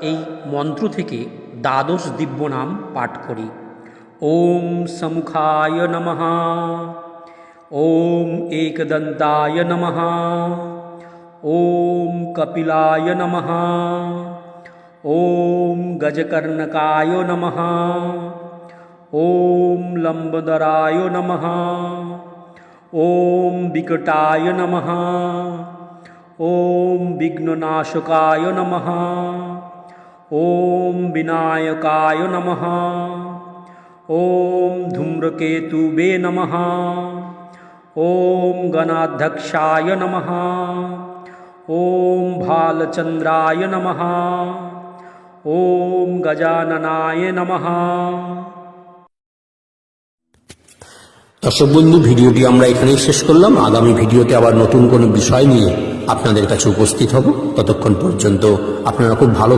এই মন্ত্র থেকে দ্বাদশ দিব্য নাম পাঠ করি। ওম সমুখায় নমঃ, ওম একদন্তায় নমঃ, ওম কপিলায় নমঃ, ওম গজকর্ণকায় নমঃ, ওম লম্বদরায় নমঃ, ওম বিকটায় নমঃ, ওম বিঘ্ননাশকায় নমঃ, ওম বিনায়কায় নমঃ, ওম ধূম্রকেতুবে নমঃ, ওম গণাধ্যক্ষায় নমঃ, ওম ভালচন্দ্রায় নমঃ, ওম গজাননায় নমঃ। দর্শক বন্ধু, ভিডিওটি আমরা এখানেই শেষ করলাম। আগামী ভিডিওতে আবার নতুন কোনো বিষয় নিয়ে আপনাদের কাছে উপস্থিত হব। ততক্ষণ পর্যন্ত আপনারা খুব ভালো থাকুন।